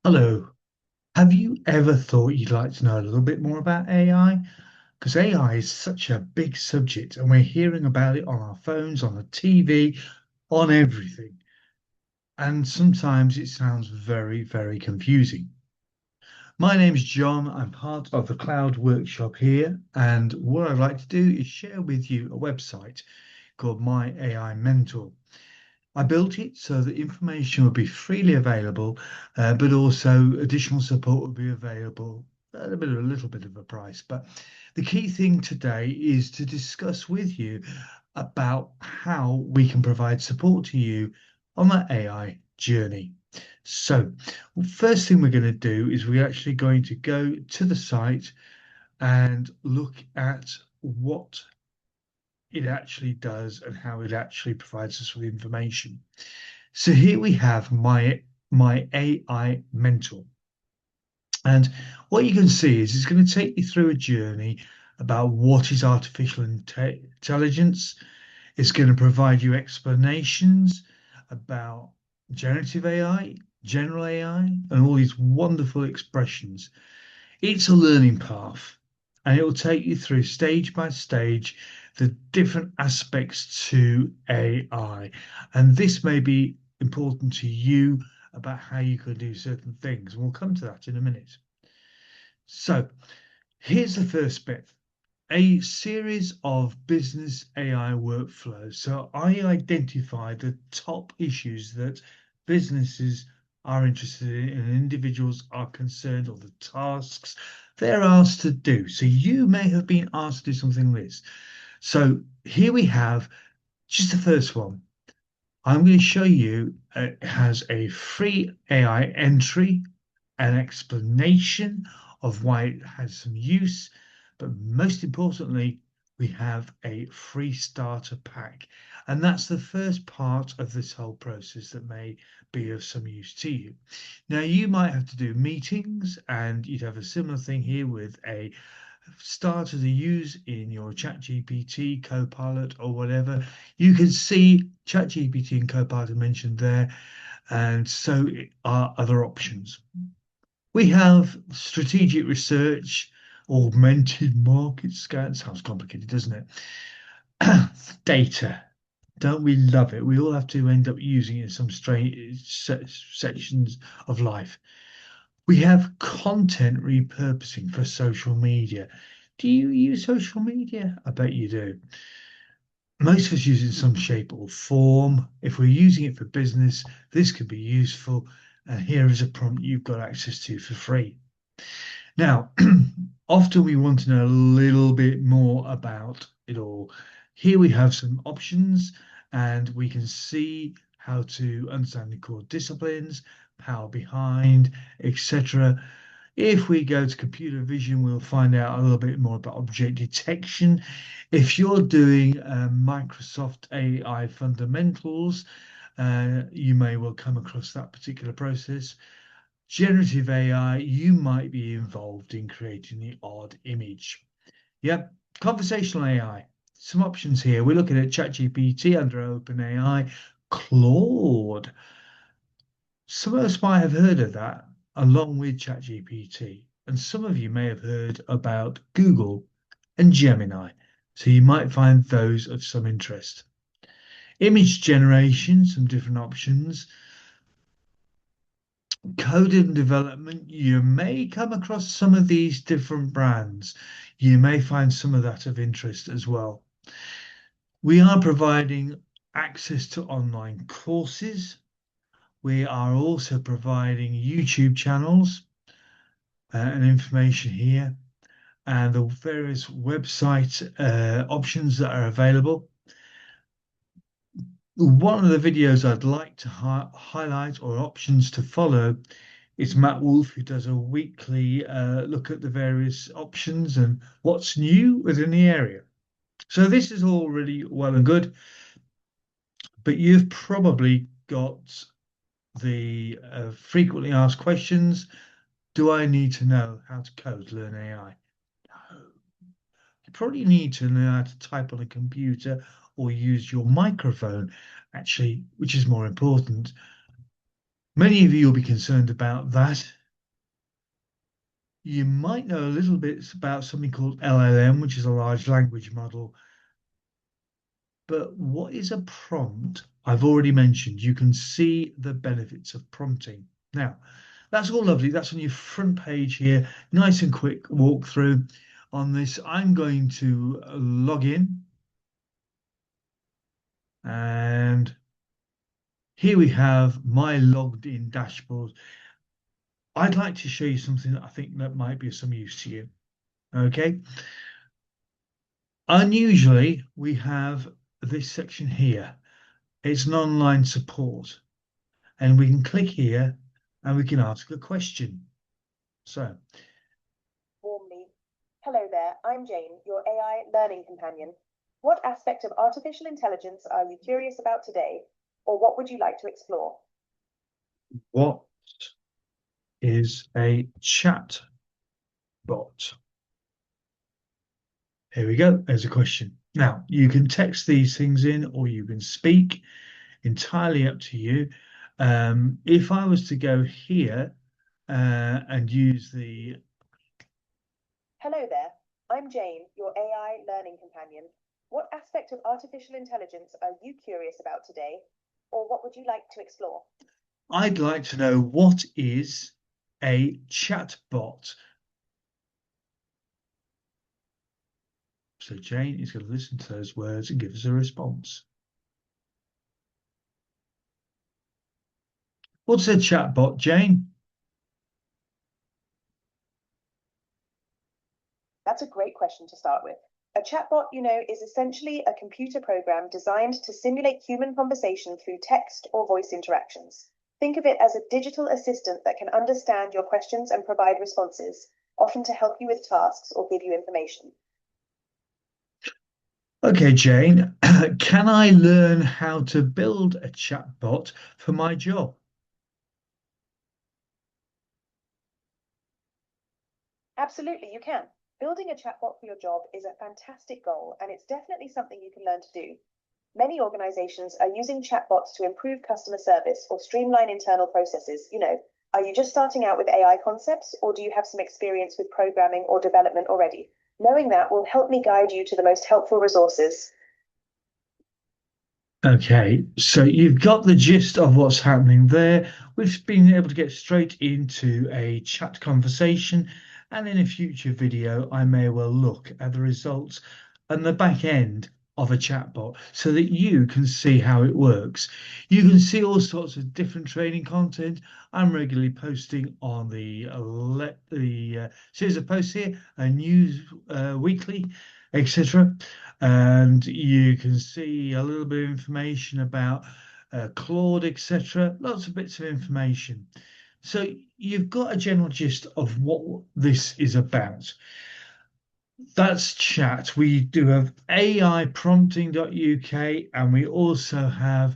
Hello. Have you ever thought you'd like to know a little bit more about AI? Because AI is such a big subject and we're hearing about it on our phones, on the TV, on everything. And sometimes it sounds very, very confusing. My name's John. I'm part of the Cloud Workshop here. And what I'd like to do is share with you a website called My AI Mentor. I built it so that information will be freely available, but also additional support will be available at a little bit of a price. But the key thing today is to discuss with you about how we can provide support to you on that AI journey. So, first thing we're going to do is we're actually going to go to the site and look at what it actually does and how it actually provides us with information. So here we have my AI mentor. And what you can see is it's going to take you through a journey about what is artificial intelligence. It's going to provide you explanations about generative AI, general AI, and all these wonderful expressions. It's a learning path and it will take you through stage by stage the different aspects to AI. And this may be important to you about how you can do certain things. And we'll come to that in a minute. So here's the first bit. A series of business AI workflows. So I identify the top issues that businesses are interested in and individuals are concerned, or the tasks they're asked to do. So you may have been asked to do something like this. So here we have just the first one. I'm going to show you it has a free AI entry, an explanation of why it has some use, but most importantly, we have a free starter pack. And that's the first part of this whole process that may be of some use to you. Now, you might have to do meetings, and you'd have a similar thing here with a starter to use in your ChatGPT, Copilot, or whatever. You can see ChatGPT and Copilot mentioned there, and so are other options. We have strategic research, augmented market scan. Sounds complicated, doesn't it? Data. Don't we love it? We all have to end up using it in some strange sections of life. We have content repurposing for social media. Do you use social media? I bet you do. Most of us use it in some shape or form. If we're using it for business, this could be useful. And here is a prompt you've got access to for free. Now, often we want to know a little bit more about it all. Here we have some options, and we can see how to understand the core disciplines, power behind, etc. If we go to computer vision, we'll find out a little bit more about object detection. If you're doing Microsoft AI fundamentals, you may well come across that particular process. Generative AI, you might be involved in creating the odd image. Yep, conversational AI. Some options here. We're looking at ChatGPT under OpenAI, Claude. Some of us might have heard of that along with ChatGPT, and some of you may have heard about Google and Gemini. So you might find those of some interest. Image generation, some different options. Code and development, you may come across some of these different brands. You may find some of that of interest as well. We are providing access to online courses. We are also providing YouTube channels and information here, and the various website options that are available. One of the videos I'd like to highlight, or options to follow, is Matt Wolf, who does a weekly look at the various options and what's new within the area. So this is all really well and good, but you've probably got the frequently asked questions. Do I need to know how to code Learn AI? No. You probably need to know how to type on a computer or use your microphone, actually, which is more important. Many of you will be concerned about that, You might know a little bit about something called LLM, which is a large language model. But what is a prompt? I've already mentioned you can see the benefits of prompting. Now, that's all lovely. That's on your front page here. Nice and quick walkthrough on this. I'm going to log in. And here we have my logged in dashboard. I'd like to show you something that I think that might be of some use to you. Okay. Unusually, we have this section here. It's an online support. And we can click here and we can ask a question. So, Warmly. Hello there, I'm Jane, your AI learning companion. What aspect of artificial intelligence are you curious about today, or what would you like to explore? what is a chat bot? Here we go. There's a question. Now, you can text these things in or you can speak, entirely up to you. If I was to go here and use the Hello there, I'm Jane, your AI learning companion. What aspect of artificial intelligence are you curious about today, or what would you like to explore? I'd like to know what is a chatbot. So Jane is going to listen to those words and give us a response. What's a chatbot, Jane? That's a great question to start with. A chatbot, is essentially a computer program designed to simulate human conversation through text or voice interactions. Think of it as a digital assistant that can understand your questions and provide responses, often to help you with tasks or give you information. Okay, Jane, can I learn how to build a chatbot for my job? Absolutely, you can. Building a chatbot for your job is a fantastic goal, and it's definitely something you can learn to do. Many organizations are using chatbots to improve customer service or streamline internal processes. Are you just starting out with AI concepts, or do you have some experience with programming or development already? Knowing that will help me guide you to the most helpful resources. Okay, so you've got the gist of what's happening there. We've been able to get straight into a chat conversation, and in a future video, I may well look at the results and the back end of a chatbot so that you can see how it works. You can see all sorts of different training content. I'm regularly posting on the series of posts here, a news weekly, etc. And you can see a little bit of information about Claude, etc. Lots of bits of information. So you've got a general gist of what this is about. That's chat. We do have AIprompting.uk, and we also have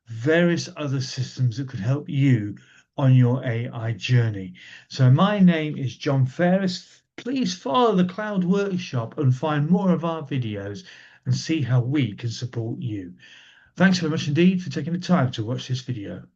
various other systems that could help you on your AI journey. So my name is John Ferris. Please follow the Cloud Workshop and find more of our videos and see how we can support you. Thanks very much indeed for taking the time to watch this video.